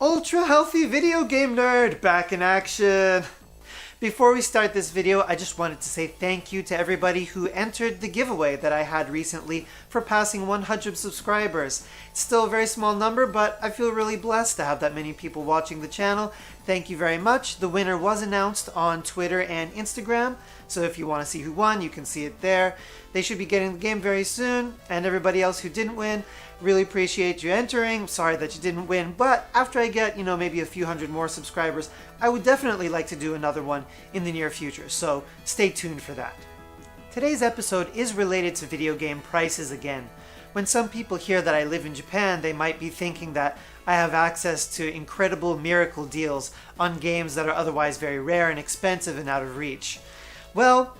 Ultra healthy video game nerd back in action. Before we start this video, I just wanted to say thank you to everybody who entered the giveaway that I had recently for passing 100 subscribers. It's still a very small number, but I feel really blessed to have that many people watching the channel. Thank you very much. The winner was announced on Twitter and Instagram, so if you want to see who won, you can see it there. They should be getting the game very soon, and everybody else who didn't win, really appreciate you entering. Sorry that you didn't win, but after I get, maybe a few hundred more subscribers, I would definitely like to do another one in the near future, so stay tuned for that. Today's episode is related to video game prices again. When some people hear that I live in Japan, they might be thinking that I have access to incredible miracle deals on games that are otherwise very rare and expensive and out of reach. Well,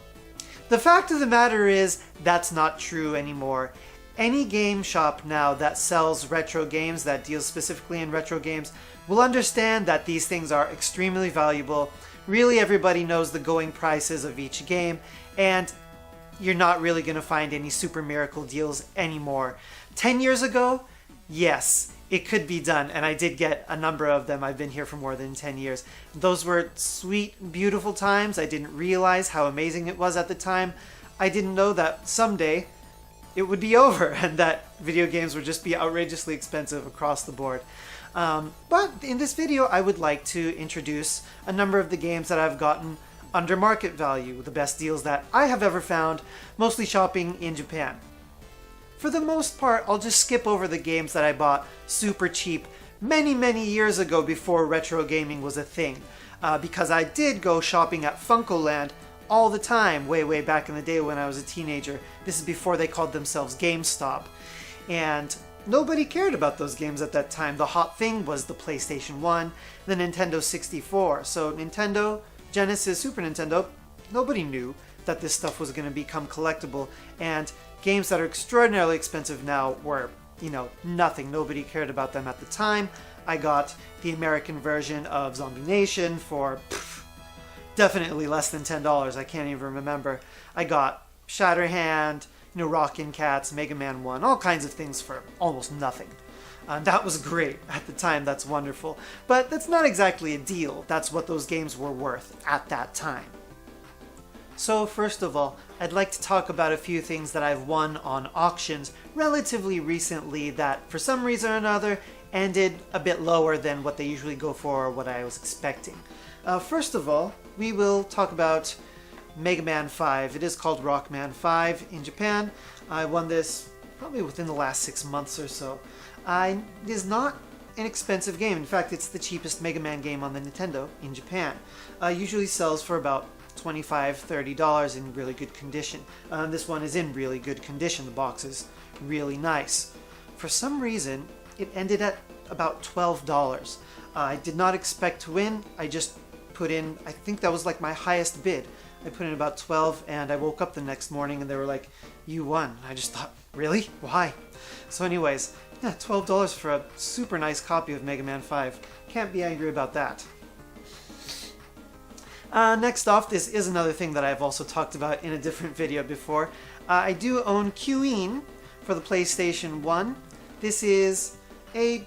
the fact of the matter is that's not true anymore. Any game shop now that sells retro games, that deals specifically in retro games, will understand that these things are extremely valuable. Really, everybody knows the going prices of each game, and you're not really going to find any super miracle deals anymore. 10 years ago, yes, it could be done, and I did get a number of them. I've been here for more than 10 years. Those were sweet, beautiful times. I didn't realize how amazing it was at the time. I didn't know that someday it would be over and that video games would just be outrageously expensive across the board. But in this video, I would like to introduce a number of the games that I've gotten under market value, the best deals that I have ever found, mostly shopping in Japan. For the most part, I'll just skip over the games that I bought super cheap many years ago before retro gaming was a thing, because I did go shopping at Funkoland all the time, way back in the day when I was a teenager. This is before they called themselves GameStop. And nobody cared about those games at that time. The hot thing was the PlayStation 1, the Nintendo 64. So Nintendo, Genesis, Super Nintendo, nobody knew that this stuff was going to become collectible. And games that are extraordinarily expensive now were, nothing. Nobody cared about them at the time. I got the American version of Zombie Nation for definitely less than $10. I can't even remember. I got Shatterhand, Rockin' Cats, Mega Man 1, all kinds of things for almost nothing. That was great at the time. That's wonderful. But that's not exactly a deal. That's what those games were worth at that time. So first of all, I'd like to talk about a few things that I've won on auctions relatively recently that for some reason or another ended a bit lower than what they usually go for or what I was expecting. First of all, we will talk about Mega Man 5. It is called Rockman 5 in Japan. I won this probably within the last 6 months or so. It is not an expensive game. In fact, it's the cheapest Mega Man game on the Nintendo in Japan. Usually sells for about $25, $30 in really good condition. This one is in really good condition. The box is really nice. For some reason, it ended at about $12. I did not expect to win. I just put in, I think that was like my highest bid. I put in about 12 and I woke up the next morning and they were like, you won. I just thought, really? Why? So anyways, yeah, $12 for a super nice copy of Mega Man 5. Can't be angry about that. Next off, this is another thing that I've also talked about in a different video before. I do own Queen for the PlayStation 1. This is a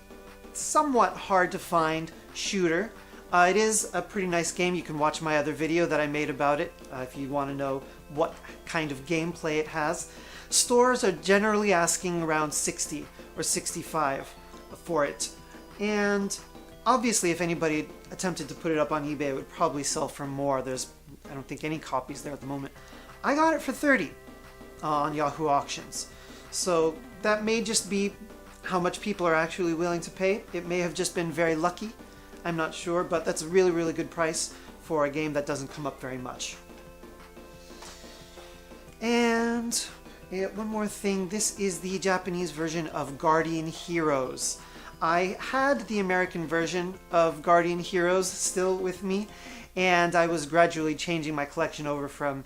somewhat hard to find shooter. It is a pretty nice game. You can watch my other video that I made about it if you want to know what kind of gameplay it has. Stores are generally asking around $60 or $65 for it. And obviously if anybody attempted to put it up on eBay, it would probably sell for more. I don't think any copies there at the moment. I got it for $30 on Yahoo Auctions. So that may just be how much people are actually willing to pay. It may have just been very lucky. I'm not sure, but that's a really good price for a game that doesn't come up very much. And one more thing, this is the Japanese version of Guardian Heroes. I had the American version of Guardian Heroes still with me, and I was gradually changing my collection over from,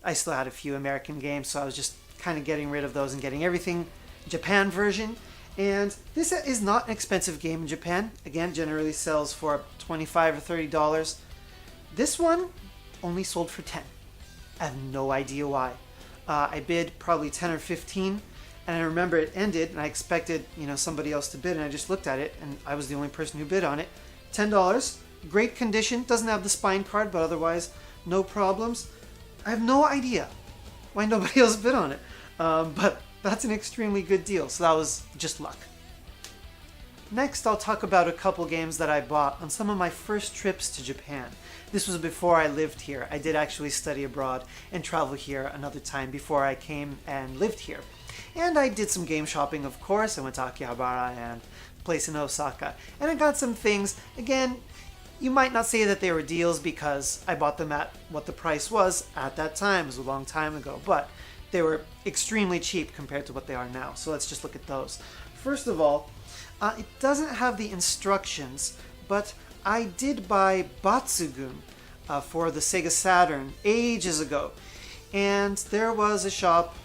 I still had a few American games, so I was just kind of getting rid of those and getting everything Japan version. And this is not an expensive game in Japan. Again, generally sells for $25 or $30. This one only sold for $10. I have no idea why. I bid probably $10 or $15, And I remember it ended, and I expected, somebody else to bid, and I just looked at it, and I was the only person who bid on it. $10, great condition, doesn't have the spine card, but otherwise no problems. I have no idea why nobody else bid on it, but that's an extremely good deal, so that was just luck. Next, I'll talk about a couple games that I bought on some of my first trips to Japan. This was before I lived here. I did actually study abroad and travel here another time before I came and lived here. And I did some game shopping, of course. I went to Akihabara and a place in Osaka. And I got some things. Again, you might not say that they were deals because I bought them at what the price was at that time. It was a long time ago. But they were extremely cheap compared to what they are now. So let's just look at those. First of all, it doesn't have the instructions, but I did buy Batsugun for the Sega Saturn ages ago. And there was a shop,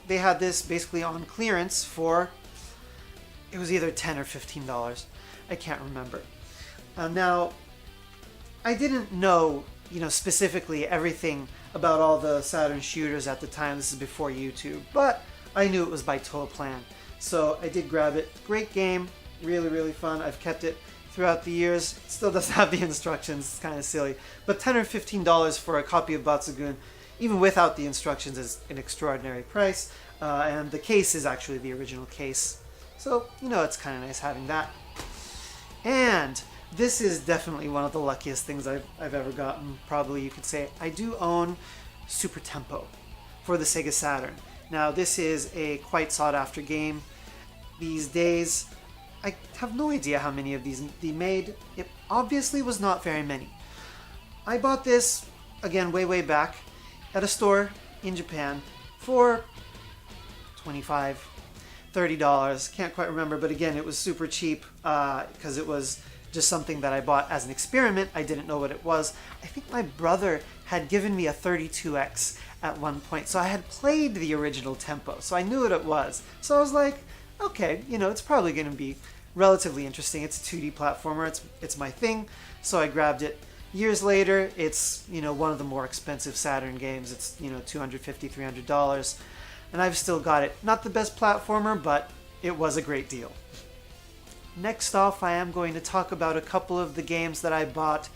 they had this basically on clearance for, it was either $10 or $15. I can't remember. Now, I didn't know, specifically everything about all the Saturn shooters at the time. This is before YouTube, but I knew it was by Toplan. So I did grab it. Great game. Really, really fun. I've kept it throughout the years. It still doesn't have the instructions. It's kind of silly. But $10 or $15 for a copy of Batsugun, even without the instructions, is an extraordinary price. And the case is actually the original case. So, it's kind of nice having that. And this is definitely one of the luckiest things I've ever gotten. Probably you could say. I do own Super Tempo for the Sega Saturn. Now, this is a quite sought after game these days. I have no idea how many of these they made. It obviously was not very many. I bought this, again, way back, at a store in Japan for $25, $30. Can't quite remember, but again, it was super cheap because it was just something that I bought as an experiment. I didn't know what it was. I think my brother had given me a 32X at one point, so I had played the original Tempo, so I knew what it was. So I was like, okay, it's probably going to be relatively interesting. It's a 2D platformer. It's my thing. So I grabbed it. Years later, it's, one of the more expensive Saturn games. It's, $250, $300. And I've still got it. Not the best platformer, but it was a great deal. Next off, I am going to talk about a couple of the games that I bought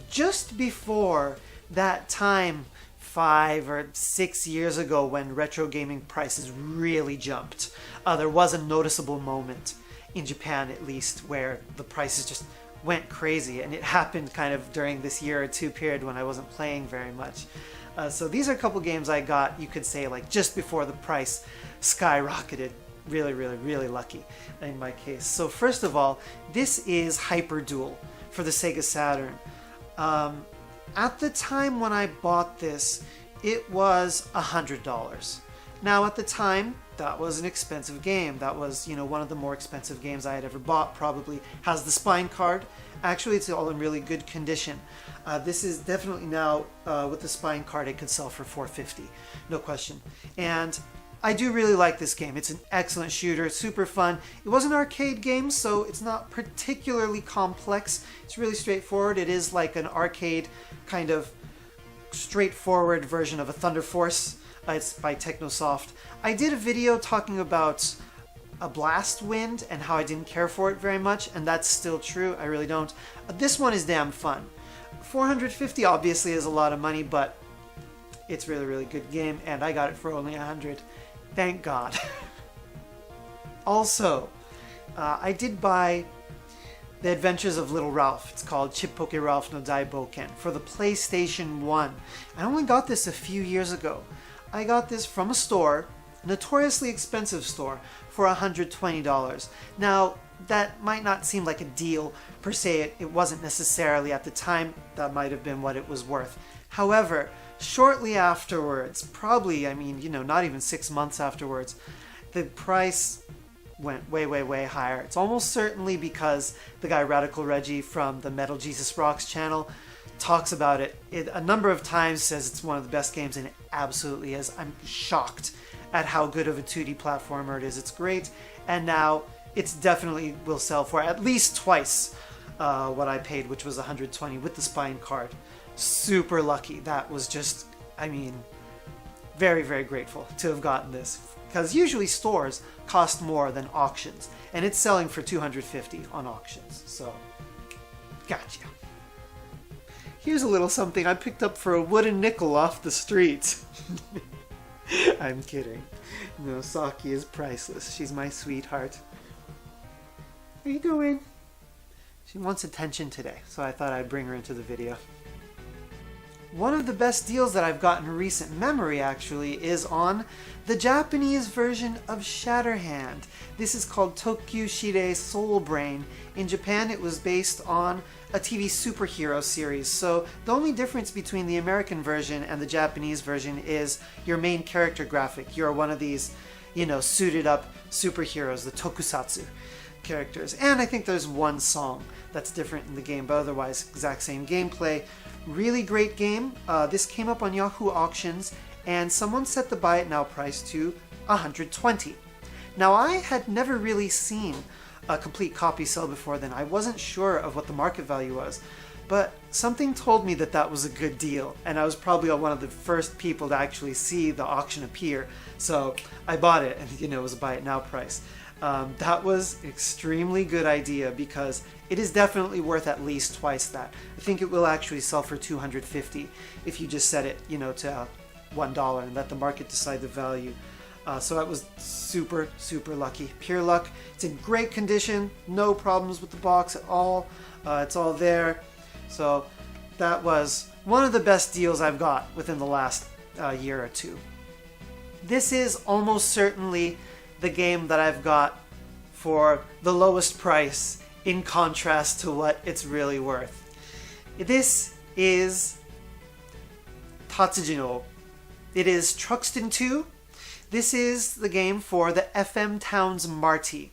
just before that time 5 or 6 years ago when retro gaming prices really jumped. There was a noticeable moment, in Japan at least, where the prices just went crazy, and it happened kind of during this year or two period when I wasn't playing very much. So these are a couple games I got, you could say, like just before the price skyrocketed. Really lucky in my case. So first of all, this is Hyper Duel for the Sega Saturn. At the time when I bought this, it was $100. Now at the time, that was an expensive game. That was, one of the more expensive games I had ever bought, probably. Has the spine card. Actually, it's all in really good condition. This is definitely now, with the spine card, it could sell for $450, no question. And I do really like this game. It's an excellent shooter, super fun. It was an arcade game, so it's not particularly complex. It's really straightforward. It is like an arcade kind of straightforward version of a Thunder Force. It's by Technosoft. I did a video talking about a Blast Wind and how I didn't care for it very much, and that's still true. I really don't. This one is damn fun. $450 obviously is a lot of money, but it's really good game, and I got it for only $100. Thank God. Also, I did buy The Adventures of Little Ralph. It's called Chippoke Ralph no Daiboken for the PlayStation 1. I only got this a few years ago. I got this from a store, notoriously expensive store, for $120. Now, that might not seem like a deal per se. It wasn't necessarily at the time. That might have been what it was worth. However, shortly afterwards, probably, not even 6 months afterwards, the price went way higher. It's almost certainly because the guy Radical Reggie from the Metal Jesus Rocks channel talks about it a number of times, says it's one of the best games, and it absolutely is. I'm shocked at how good of a 2D platformer it is. It's great, and now it's definitely will sell for at least twice what I paid, which was $120 with the spine card. Super lucky. That was just, very grateful to have gotten this. because usually stores cost more than auctions, and it's selling for $250 on auctions, so gotcha. Here's a little something I picked up for a wooden nickel off the street. I'm kidding. No, Saki is priceless. She's my sweetheart. How you doing? She wants attention today, so I thought I'd bring her into the video. One of the best deals that I've gotten in recent memory, actually, is on the Japanese version of Shatterhand. This is called Tokyu Shirei Soul Brain. In Japan, it was based on a TV superhero series, so the only difference between the American version and the Japanese version is your main character graphic. You're one of these, suited up superheroes, the tokusatsu characters. And I think there's one song that's different in the game, but otherwise, exact same gameplay. Really great game. This came up on Yahoo Auctions, and someone set the buy it now price to $120. Now, I had never really seen a complete copy sell before then. I wasn't sure of what the market value was, but something told me that that was a good deal, and I was probably one of the first people to actually see the auction appear. So I bought it, and it was a buy it now price. That was an extremely good idea because it is definitely worth at least twice that. I think it will actually sell for $250 if you just set it, to $1 and let the market decide the value. So I was super, super lucky. Pure luck. It's in great condition. No problems with the box at all. It's all there. So that was one of the best deals I've got within the last year or two. This is almost certainly the game that I've got for the lowest price in contrast to what it's really worth. This is Tatsujin. It is Truxton 2. This is the game for the FM Towns Marty.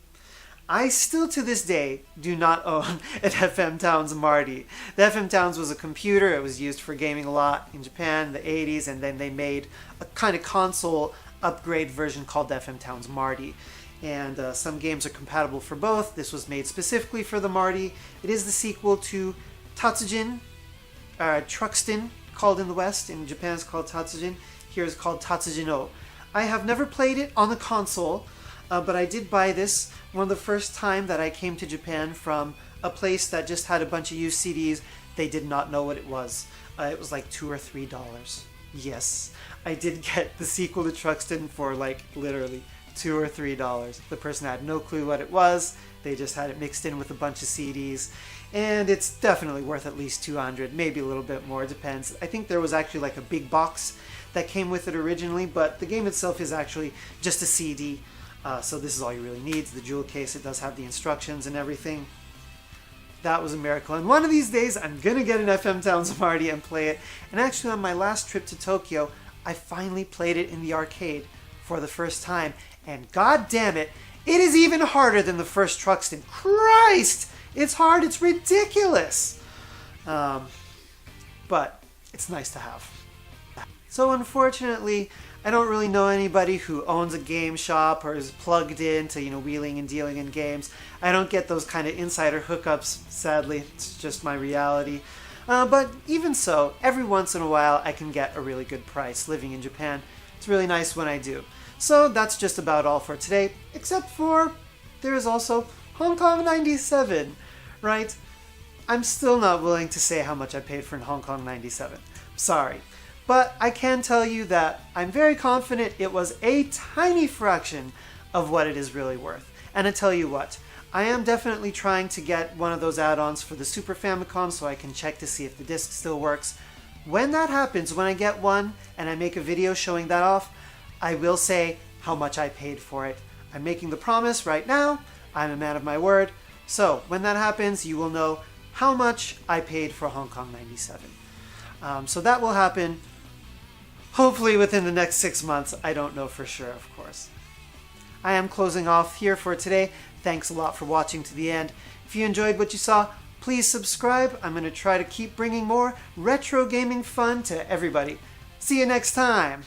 I still to this day do not own an FM Towns Marty. The FM Towns was a computer. It was used for gaming a lot in Japan in the 80s, and then they made a kind of console upgrade version called the FM Towns Marty. And some games are compatible for both. This was made specifically for the Marty. It is the sequel to Tatsujin, Truxton, called in the West. In Japan it's called Tatsujin. Here it's called Tatsujin. I have never played it on the console, but I did buy this one of the first time that I came to Japan from a place that just had a bunch of used CDs. They did not know what it was. It was like $2 or $3. Yes, I did get the sequel to Truxton for like literally $2 or $3. The person had no clue what it was. They just had it mixed in with a bunch of CDs. And it's definitely worth at least $200, maybe a little bit more, it depends. I think there was actually like a big box that came with it originally, but the game itself is actually just a CD. So this is all you really need. The jewel case, it does have the instructions and everything. That was a miracle. And one of these days, I'm going to get an FM Towns Marty and play it. And actually, on my last trip to Tokyo, I finally played it in the arcade for the first time. And god damn it, it is even harder than the first Truxton. Christ! It's hard. It's ridiculous. But it's nice to have. So unfortunately, I don't really know anybody who owns a game shop or is plugged into, wheeling and dealing in games. I don't get those kind of insider hookups, sadly. It's just my reality. But even so, every once in a while I can get a really good price living in Japan. It's really nice when I do. So that's just about all for today, except for there is also Hong Kong 97, right? I'm still not willing to say how much I paid for Hong Kong 97. Sorry. But I can tell you that I'm very confident it was a tiny fraction of what it is really worth. And I tell you what, I am definitely trying to get one of those add-ons for the Super Famicom so I can check to see if the disc still works. When that happens, when I get one and I make a video showing that off, I will say how much I paid for it. I'm making the promise right now. I'm a man of my word. So when that happens, you will know how much I paid for Hong Kong 97. So that will happen hopefully within the next 6 months. I don't know for sure, of course. I am closing off here for today. Thanks a lot for watching to the end. If you enjoyed what you saw, please subscribe. I'm going to try to keep bringing more retro gaming fun to everybody. See you next time.